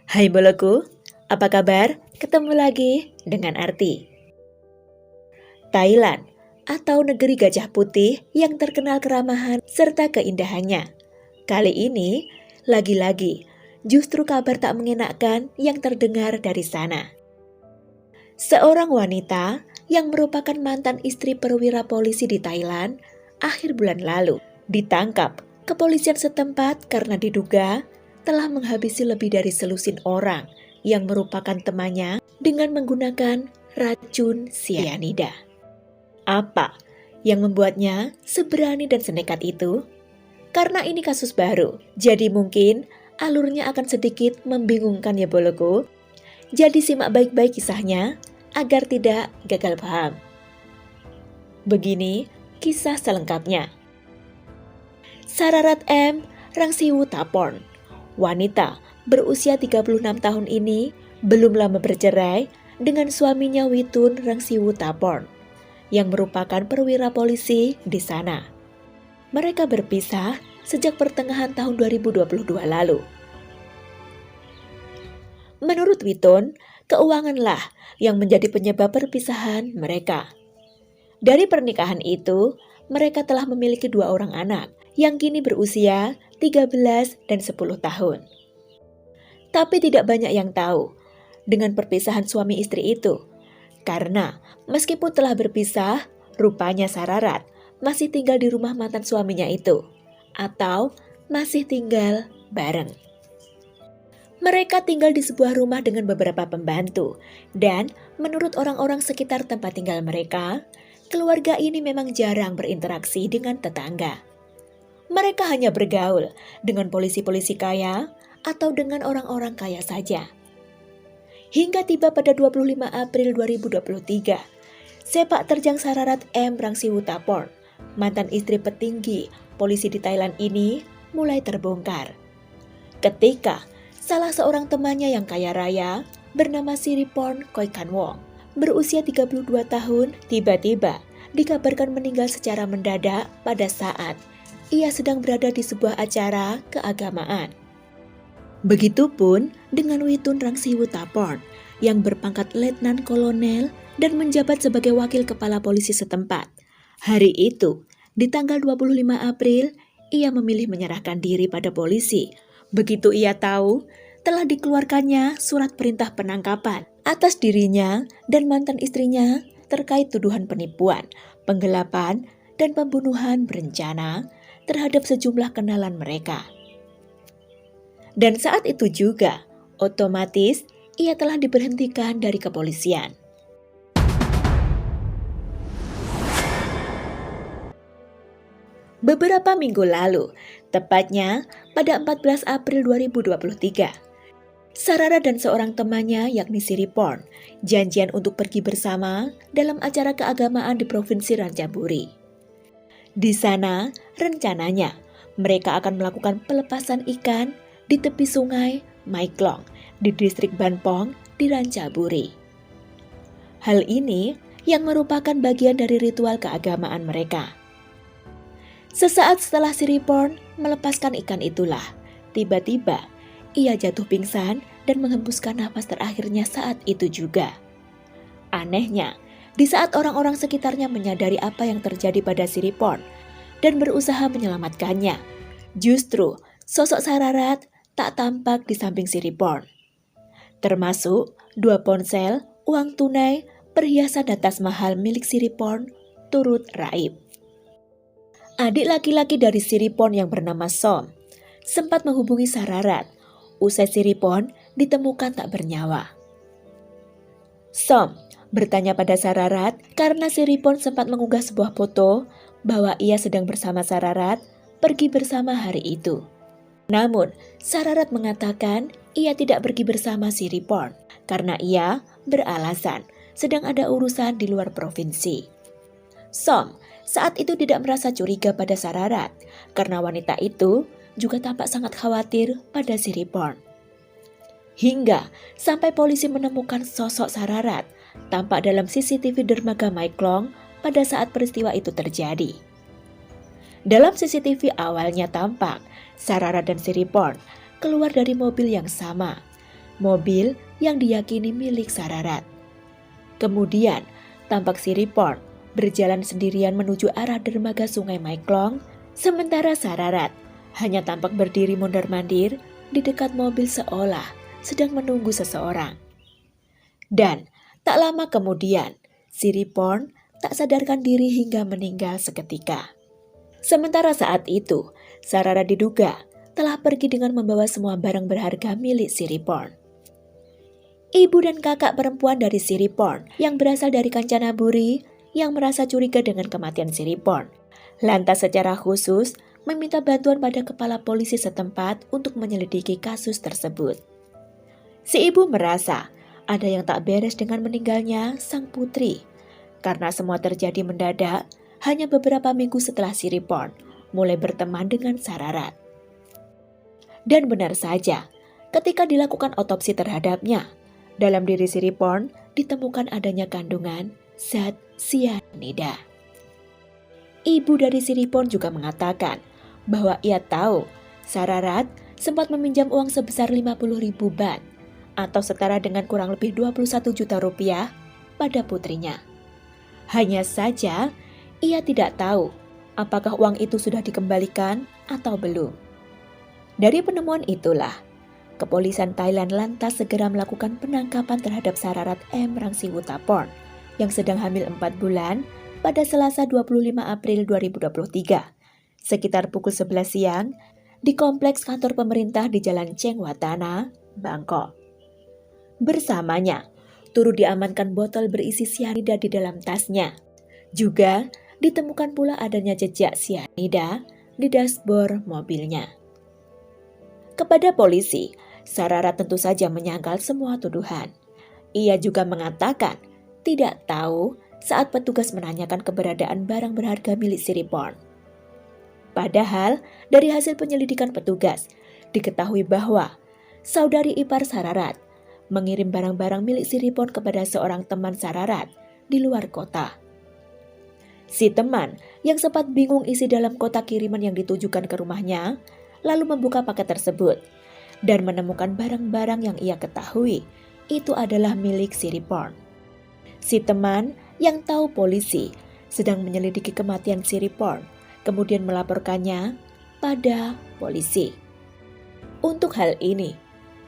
Hai boloku, apa kabar? Ketemu lagi dengan Arti. Thailand, atau negeri gajah putih yang terkenal keramahan serta keindahannya. Kali ini, lagi-lagi, justru kabar tak mengenakan yang terdengar dari sana. Seorang wanita yang merupakan mantan istri perwira polisi di Thailand akhir bulan lalu ditangkap kepolisian setempat karena diduga telah menghabisi lebih dari selusin orang yang merupakan temannya dengan menggunakan racun sianida. Apa yang membuatnya seberani dan senekat itu? Karena ini kasus baru, jadi mungkin alurnya akan sedikit membingungkan ya boloku. Jadi simak baik-baik kisahnya agar tidak gagal paham. Begini kisah selengkapnya. Sararat M. Rangsiwutaporn, wanita berusia 36 tahun ini belum lama bercerai dengan suaminya Witun Rangsiwutaporn yang merupakan perwira polisi di sana. Mereka berpisah sejak pertengahan tahun 2022 lalu. Menurut Witun, keuanganlah yang menjadi penyebab perpisahan mereka. Dari pernikahan itu, mereka telah memiliki 2 orang anak yang kini berusia 13 dan 10 tahun. Tapi tidak banyak yang tahu dengan perpisahan suami istri itu. Karena meskipun telah berpisah, rupanya Sararat masih tinggal di rumah mantan suaminya itu. Atau masih tinggal bareng. Mereka tinggal di sebuah rumah dengan beberapa pembantu, dan menurut orang-orang sekitar tempat tinggal mereka, keluarga ini memang jarang berinteraksi dengan tetangga. Mereka hanya bergaul dengan polisi-polisi kaya atau dengan orang-orang kaya saja. Hingga tiba pada 25 April 2023, sepak terjang Sararat M. Rangsiwutaporn, mantan istri petinggi polisi di Thailand ini, mulai terbongkar. Ketika salah seorang temannya yang kaya raya bernama Siriporn Koikanwong berusia 32 tahun tiba-tiba dikabarkan meninggal secara mendadak pada saat ia sedang berada di sebuah acara keagamaan. Begitupun dengan Witun Rangsiwutaporn yang berpangkat letnan kolonel dan menjabat sebagai wakil kepala polisi setempat. Hari itu, di tanggal 25 April, ia memilih menyerahkan diri pada polisi. Begitu ia tahu, telah dikeluarkannya surat perintah penangkapan atas dirinya dan mantan istrinya terkait tuduhan penipuan, penggelapan, dan pembunuhan berencana terhadap sejumlah kenalan mereka. Dan saat itu juga, otomatis ia telah diberhentikan dari kepolisian. Beberapa minggu lalu, tepatnya pada 14 April 2023, Sararat dan seorang temannya yakni Siriporn janjian untuk pergi bersama dalam acara keagamaan di Provinsi Ratchaburi. Di sana, rencananya mereka akan melakukan pelepasan ikan di tepi sungai Mae Klong di distrik Banpong di Ratchaburi. Hal ini yang merupakan bagian dari ritual keagamaan mereka. Sesaat setelah Siriporn melepaskan ikan itulah, tiba-tiba ia jatuh pingsan dan menghembuskan nafas terakhirnya saat itu juga. Anehnya, di saat orang-orang sekitarnya menyadari apa yang terjadi pada Siriporn dan berusaha menyelamatkannya, justru sosok Sararat tak tampak di samping Siriporn. Termasuk 2 ponsel, uang tunai, perhiasan dan tas mahal milik Siriporn turut raib. Adik laki-laki dari Siriporn yang bernama Som sempat menghubungi Sararat. Usai Siriporn ditemukan tak bernyawa. Som bertanya pada Sararat karena Siriporn sempat mengunggah sebuah foto bahwa ia sedang bersama Sararat pergi bersama hari itu. Namun, Sararat mengatakan ia tidak pergi bersama Siriporn karena ia beralasan sedang ada urusan di luar provinsi. Som saat itu tidak merasa curiga pada Sararat karena wanita itu juga tampak sangat khawatir pada Siriporn. Hingga sampai polisi menemukan sosok Sararat tampak dalam CCTV dermaga Mae Klong pada saat peristiwa itu terjadi. Dalam CCTV awalnya tampak Sararat dan Siriporn keluar dari mobil yang sama. mobil yang diyakini milik Sararat. Kemudian, tampak si Ripon berjalan sendirian menuju arah dermaga Sungai Maiklong, sementara Sararat hanya tampak berdiri mondar-mandir di dekat mobil seolah sedang menunggu seseorang. Dan tak lama kemudian, si Ripon tak sadarkan diri hingga meninggal seketika. Sementara saat itu, Sararat diduga telah pergi dengan membawa semua barang berharga milik si Ripon. Ibu dan kakak perempuan dari si Ripon yang berasal dari Kancanaburi yang merasa curiga dengan kematian si Ripon, lantas secara khusus meminta bantuan pada kepala polisi setempat untuk menyelidiki kasus tersebut. Si ibu merasa ada yang tak beres dengan meninggalnya sang putri, karena semua terjadi mendadak hanya beberapa minggu setelah si Ripon mulai berteman dengan Sararat. Dan benar saja, ketika dilakukan otopsi terhadapnya, dalam diri si Ripon ditemukan adanya kandungan zat sianida. Ibu dari si Ripon juga mengatakan bahwa ia tahu Sararat sempat meminjam uang sebesar 50.000 baht atau setara dengan kurang lebih 21 juta rupiah pada putrinya. Hanya saja ia tidak tahu apakah uang itu sudah dikembalikan atau belum. Dari penemuan itulah, kepolisian Thailand lantas segera melakukan penangkapan terhadap Sararat M. Rangsiwutapon yang sedang hamil 4 bulan pada Selasa 25 April 2023, sekitar pukul 11 siang di kompleks kantor pemerintah di Jalan Cheng Watana, Bangkok. Bersamanya, turut diamankan botol berisi sianida di dalam tasnya. Juga ditemukan pula adanya jejak sianida di dashboard mobilnya. Kepada polisi, Sararat tentu saja menyangkal semua tuduhan. Ia juga mengatakan tidak tahu saat petugas menanyakan keberadaan barang berharga milik si Ripon. Padahal dari hasil penyelidikan petugas, diketahui bahwa saudari ipar Sararat mengirim barang-barang milik si Ripon kepada seorang teman Sararat di luar kota. Si teman yang sempat bingung isi dalam kotak kiriman yang ditujukan ke rumahnya, lalu membuka paket tersebut dan menemukan barang-barang yang ia ketahui itu adalah milik si Ripon. Si teman yang tahu polisi sedang menyelidiki kematian si Ripon kemudian melaporkannya pada polisi. Untuk hal ini,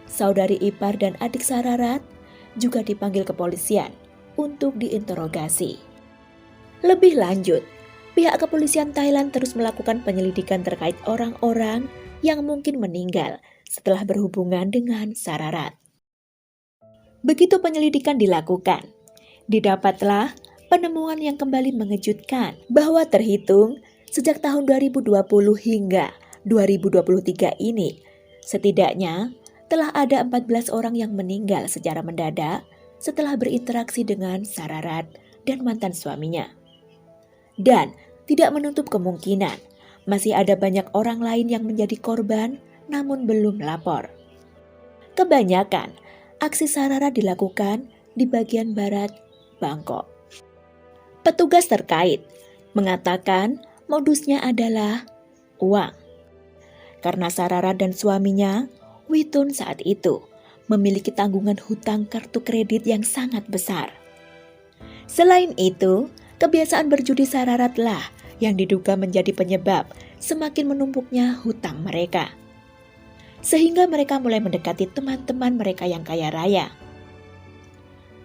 saudari ipar dan adik Sararat juga dipanggil kepolisian untuk diinterogasi. Lebih lanjut, pihak kepolisian Thailand terus melakukan penyelidikan terkait orang-orang yang mungkin meninggal setelah berhubungan dengan Sararat. Begitu penyelidikan dilakukan, didapatlah penemuan yang kembali mengejutkan bahwa terhitung sejak tahun 2020 hingga 2023 ini, setidaknya telah ada 14 orang yang meninggal secara mendadak setelah berinteraksi dengan Sararat dan mantan suaminya. Dan tidak menutup kemungkinan masih ada banyak orang lain yang menjadi korban namun belum lapor. Kebanyakan aksi Sararat dilakukan di bagian barat Bangkok. Petugas terkait mengatakan modusnya adalah uang. Karena Sararat dan suaminya, Witun saat itu memiliki tanggungan hutang kartu kredit yang sangat besar. Selain itu, kebiasaan berjudi Sararatlah yang diduga menjadi penyebab semakin menumpuknya hutang mereka. Sehingga mereka mulai mendekati teman-teman mereka yang kaya raya.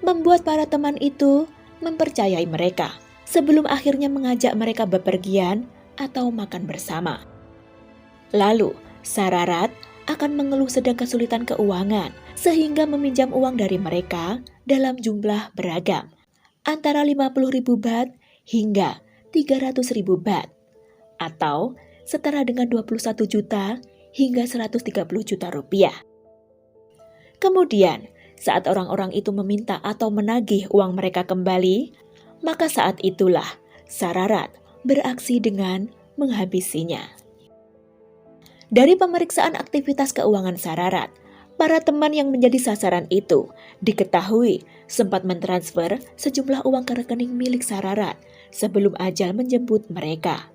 Membuat para teman itu mempercayai mereka sebelum akhirnya mengajak mereka bepergian atau makan bersama. Lalu, Sararat akan mengeluh sedang kesulitan keuangan sehingga meminjam uang dari mereka dalam jumlah beragam, antara 50.000 baht hingga 300.000 baht, atau setara dengan 21 juta hingga 130 juta rupiah. Kemudian, saat orang-orang itu meminta atau menagih uang mereka kembali, maka saat itulah Sararat beraksi dengan menghabisinya. Dari pemeriksaan aktivitas keuangan Sararat, para teman yang menjadi sasaran itu diketahui sempat mentransfer sejumlah uang ke rekening milik Sararat sebelum ajal menjemput mereka.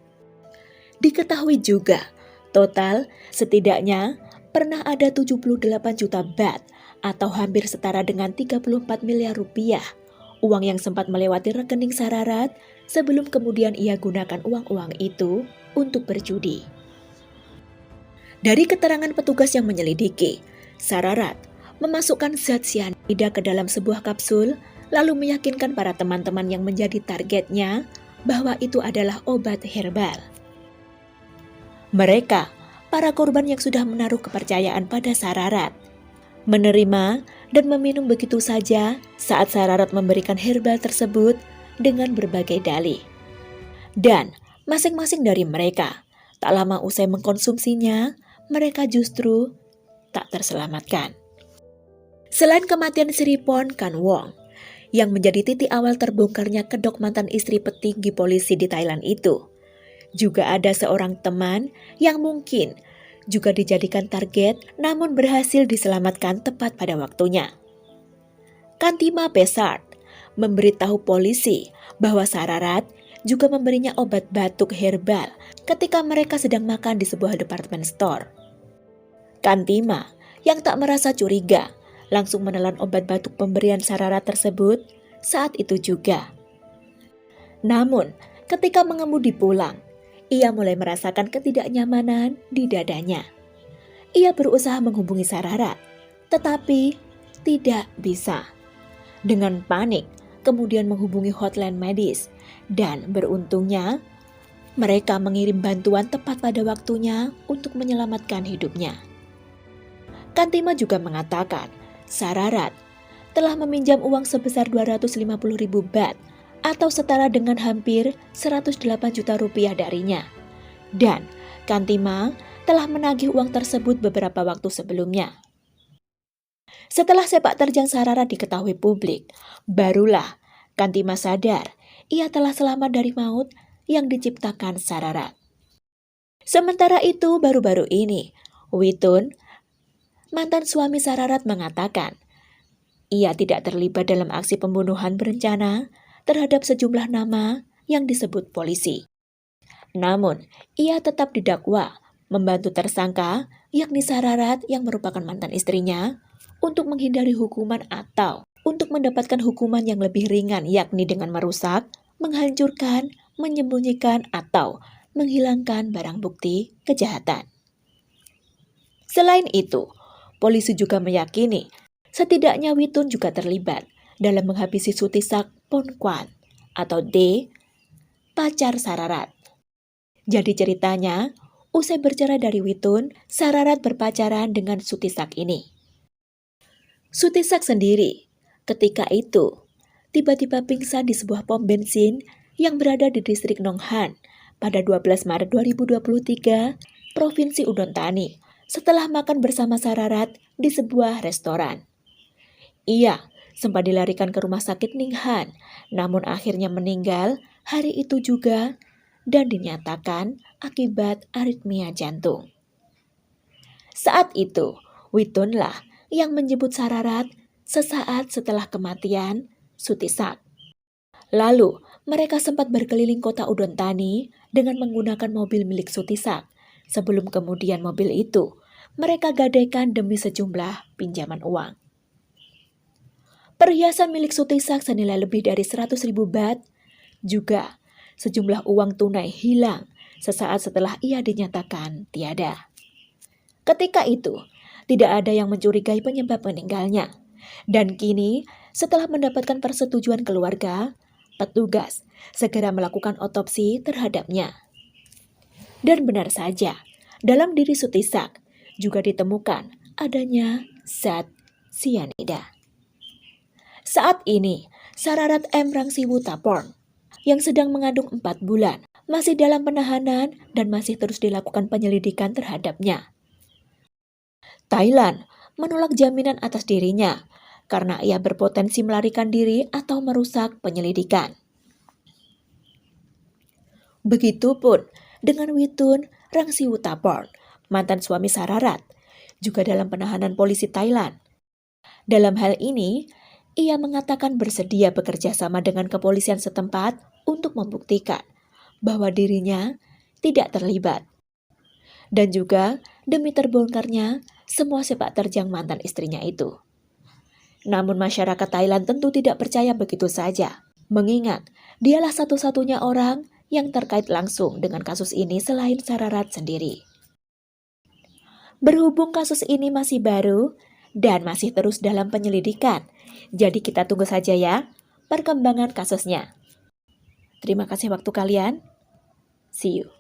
Diketahui juga, total setidaknya pernah ada 78 juta baht atau hampir setara dengan 34 miliar rupiah, uang yang sempat melewati rekening Sararat sebelum kemudian ia gunakan uang-uang itu untuk berjudi. Dari keterangan petugas yang menyelidiki, Sararat memasukkan zat cyanida ke dalam sebuah kapsul, lalu meyakinkan para teman-teman yang menjadi targetnya bahwa itu adalah obat herbal. Mereka, para korban yang sudah menaruh kepercayaan pada Sararat, menerima dan meminum begitu saja saat Sararat memberikan herbal tersebut dengan berbagai dalih. Dan masing-masing dari mereka, tak lama usai mengkonsumsinya, mereka justru tak terselamatkan. Selain kematian Sripon Kanwong, yang menjadi titik awal terbongkarnya kedok mantan istri petinggi polisi di Thailand itu, juga ada seorang teman yang mungkin juga dijadikan target namun berhasil diselamatkan tepat pada waktunya. Kantima Pesart memberitahu polisi bahwa Sararat juga memberinya obat batuk herbal ketika mereka sedang makan di sebuah department store. Kantima yang tak merasa curiga langsung menelan obat batuk pemberian Sararat tersebut saat itu juga. Namun, ketika mengemudi pulang, ia mulai merasakan ketidaknyamanan di dadanya. Ia berusaha menghubungi Sararat, tetapi tidak bisa. Dengan panik, kemudian menghubungi hotline medis, dan beruntungnya, mereka mengirim bantuan tepat pada waktunya untuk menyelamatkan hidupnya. Kantima juga mengatakan, Sararat telah meminjam uang sebesar 250.000 baht atau setara dengan hampir 108 juta rupiah darinya. Dan Kantima telah menagih uang tersebut beberapa waktu sebelumnya. Setelah sepak terjang Sararat diketahui publik, barulah Kantima sadar ia telah selamat dari maut yang diciptakan Sararat. Sementara itu, baru-baru ini, Witun, mantan suami Sararat, mengatakan ia tidak terlibat dalam aksi pembunuhan berencana terhadap sejumlah nama yang disebut polisi. Namun, ia tetap didakwa membantu tersangka, yakni Sararat yang merupakan mantan istrinya, untuk menghindari hukuman atau untuk mendapatkan hukuman yang lebih ringan, yakni dengan merusak, menghancurkan, menyembunyikan, atau menghilangkan barang bukti kejahatan. Selain itu, polisi juga meyakini setidaknya Witun juga terlibat dalam menghabisi Sutisak Ponkwat atau D, pacar Sararat. Jadi ceritanya, usai bercerai dari Witun, Sararat berpacaran dengan Sutisak ini. Sutisak sendiri ketika itu tiba-tiba pingsan di sebuah pom bensin yang berada di distrik Nonghan pada 12 Maret 2023, Provinsi Udon Thani, setelah makan bersama Sararat di sebuah restoran. Ia sempat dilarikan ke rumah sakit Ninghan, namun akhirnya meninggal hari itu juga dan dinyatakan akibat aritmia jantung. Saat itu, Witunlah yang menjemput Sararat sesaat setelah kematian Sutisak. Lalu, mereka sempat berkeliling kota Udon Thani dengan menggunakan mobil milik Sutisak. Sebelum kemudian mobil itu, mereka gadaikan demi sejumlah pinjaman uang. Perhiasan milik Sutisak senilai lebih dari 100.000 baht, juga sejumlah uang tunai hilang sesaat setelah ia dinyatakan tiada. Ketika itu, tidak ada yang mencurigai penyebab meninggalnya. Dan kini, setelah mendapatkan persetujuan keluarga, petugas segera melakukan otopsi terhadapnya. Dan benar saja, dalam diri Sutisak juga ditemukan adanya zat cyanida. Saat ini, Sararat M. Rangsiwutaporn yang sedang mengandung 4 bulan masih dalam penahanan dan masih terus dilakukan penyelidikan terhadapnya. Thailand menolak jaminan atas dirinya karena ia berpotensi melarikan diri atau merusak penyelidikan. Begitupun dengan Witun Rangsiwutaporn, mantan suami Sararat, juga dalam penahanan polisi Thailand. Dalam hal ini, ia mengatakan bersedia bekerja sama dengan kepolisian setempat untuk membuktikan bahwa dirinya tidak terlibat. Dan juga demi terbongkarnya semua sepak terjang mantan istrinya itu. Namun masyarakat Thailand tentu tidak percaya begitu saja, mengingat dialah satu-satunya orang yang terkait langsung dengan kasus ini selain Sararat sendiri. Berhubung kasus ini masih baru dan masih terus dalam penyelidikan, jadi kita tunggu saja ya perkembangan kasusnya. Terima kasih waktu kalian. See you.